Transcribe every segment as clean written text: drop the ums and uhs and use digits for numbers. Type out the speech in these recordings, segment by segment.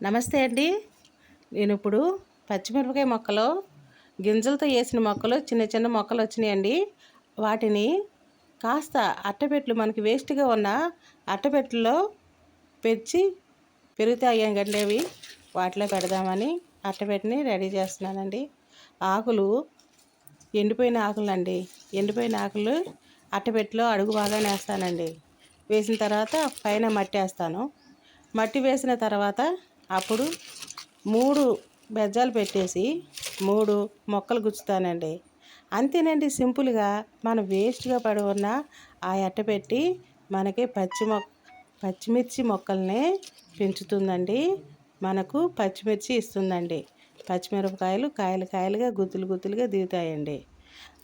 నమస్తే అండి. నేను ఇప్పుడు పచ్చిమిరపకాయ మొక్కలు గింజలతో వేసిన మొక్కలు చిన్న చిన్న మొక్కలు వచ్చినాయండి. వాటిని కాస్త అట్టపెట్టెలు మనకి వేస్ట్గా ఉన్న అట్టపెట్టెలో పెంచి పెరుగుతాయి కండి అవి. వాటిలో పెడదామని అట్టపెట్టెని రెడీ చేస్తున్నానండి. ఆకులు ఎండిపోయిన ఆకులండి. ఎండిపోయిన ఆకులు అట్టపెట్టెలో అడుగు బాగానే వేస్తానండి. వేసిన తర్వాత పైన మట్టి వేస్తాను. మట్టి వేసిన తర్వాత అప్పుడు 3 బెజ్జాలు పెట్టేసి 3 మొక్కలు గుచ్చుతానండి. అంతేనండి, సింపుల్గా మనం వేస్ట్గా పడి ఉన్న ఆ అట్టపెట్టి మనకి పచ్చిమిర్చి మొక్కల్ని పెంచుతుందండి. మనకు పచ్చిమిర్చి ఇస్తుందండి. పచ్చిమిరపకాయలు కాయలు కాయలుగా గుత్తులు గుత్తులుగా దిగుతాయండి.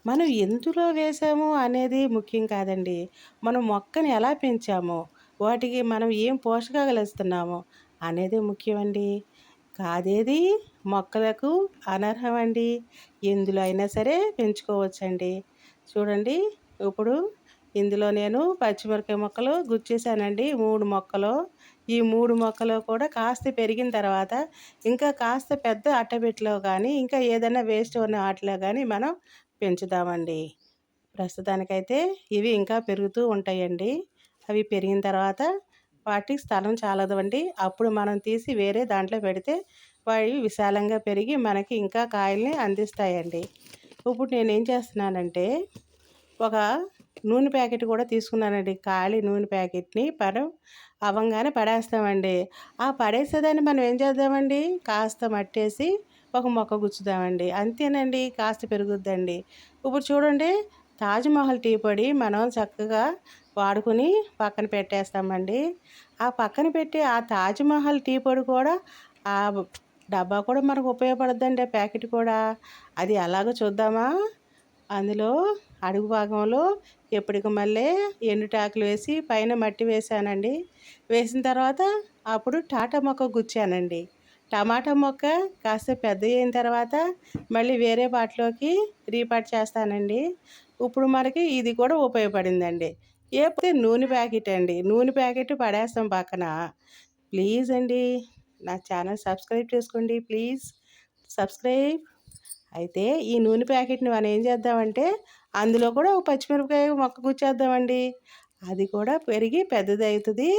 మనం ఎందులో వేసాము అనేది ముఖ్యం కాదండి. మనం మొక్కని ఎలా పెంచామో, వాటికి మనం ఏం పోషకాలు ఇస్తున్నామో అనేది ముఖ్యమండి. కాదేది మొక్కలకు అనర్హం అండి. ఎందులో అయినా సరే పెంచుకోవచ్చండి. చూడండి, ఇప్పుడు ఇందులో నేను పచ్చిమిరపకాయ మొక్కలు గుచ్చేసానండి. 3 మొక్కలు. ఈ 3 మొక్కలు కూడా కాస్త పెరిగిన తర్వాత ఇంకా కాస్త పెద్ద అట్టపెట్టెలో కానీ ఇంకా ఏదైనా వేస్ట్ ఉన్న వాటిలో కానీ మనం పెంచుదామండి. ప్రస్తుతానికైతే ఇవి ఇంకా పెరుగుతూ ఉంటాయండి. అవి పెరిగిన తర్వాత వాటికి స్థలం చాలదండి. అప్పుడు మనం తీసి వేరే దాంట్లో పెడితే అవి విశాలంగా పెరిగి మనకి ఇంకా కాయల్ని అందిస్తాయండి. ఇప్పుడు నేనేం చేస్తున్నానంటే ఒక నూనె ప్యాకెట్ కూడా తీసుకున్నానండి. ఖాళీ నూనె ప్యాకెట్ని అవ్వంగానే పడేస్తామండి. ఆ పడేసేదాన్ని మనం ఏం చేద్దామండి, కాస్త మట్టేసి ఒక మొక్క గుచ్చుదామండి. అంతేనండి, కాస్త పెరుగుద్దండి. ఇప్పుడు చూడండి, తాజ్మహల్ టీ పొడి మనం చక్కగా వాడుకుని పక్కన పెట్టేస్తామండి. ఆ పక్కన పెట్టి ఆ తాజ్మహల్ టీ పొడి కూడా ఆ డబ్బా కూడా మనకు ఉపయోగపడుద్దండి. ఆ ప్యాకెట్ కూడా. అది ఎలాగో చూద్దామా. అందులో అడుగు భాగంలో ఎప్పటికి మళ్ళీ ఎండుటాకులు వేసి పైన మట్టి వేసానండి. వేసిన తర్వాత అప్పుడు టాటా మొక్క గుచ్చానండి. టమాటా మొక్క కాస్త పెద్ద అయిన తర్వాత మళ్ళీ వేరే వాటిలోకి రీపాట్ చేస్తానండి. ఇప్పుడు మనకి ఇది కూడా ఉపయోగపడిందండి. ఏపోతే నూనె ప్యాకెట్ అండి. నూనె ప్యాకెట్ పడేస్తాం పక్కన. ప్లీజ్ అండి, నా ఛానల్ సబ్స్క్రైబ్ చేసుకోండి. Please subscribe. అయితే ఈ నూనె ప్యాకెట్ని మనం ఏం చేద్దామంటే అందులో కూడా ఒక పచ్చిమిరపకాయ మొక్క గుచ్చేద్దామండి. అది కూడా పెరిగి పెద్దది అవుతుంది.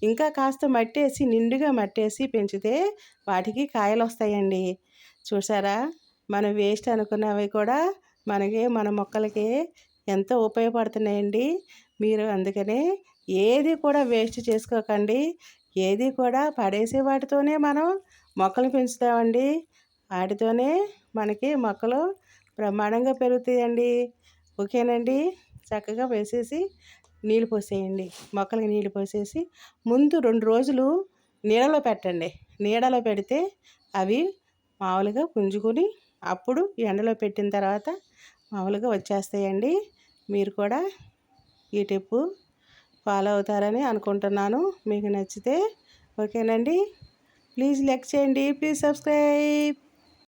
ఇంకా కాస్త మట్టేసి నిండుగా మట్టేసి పెంచితే వాటికి కాయలు వస్తాయండి. చూసారా, మనం వేస్ట్ అనుకున్నవి కూడా మనకి మన మొక్కలకి ఎంతో ఉపయోగపడుతున్నాయండి. మీరు అందుకనే ఏది కూడా వేస్ట్ చేసుకోకండి. ఏది కూడా పడేసే వాటితోనే మనం మొక్కలు పెంచుతామండి. వాటితోనే మనకి మొక్కలు బ్రహ్మాండంగా పెరుగుతాయండి. ఓకేనండి, చక్కగా వేసేసి నీళ్ళు పోసేయండి. మొక్కలకి నీళ్ళు పోసేసి ముందు 2 రోజులు నీడలో పెట్టండి. నీడలో పెడితే అవి మామూలుగా పుంజుకొని అప్పుడు ఎండలో పెట్టిన తర్వాత మామూలుగా వచ్చేస్తాయండి. మీరు కూడా ఈ టిప్పు ఫాలో అవుతారని అనుకుంటున్నాను. మీకు నచ్చితే ఓకేనండి. ప్లీజ్ లైక్ చేయండి. Please subscribe.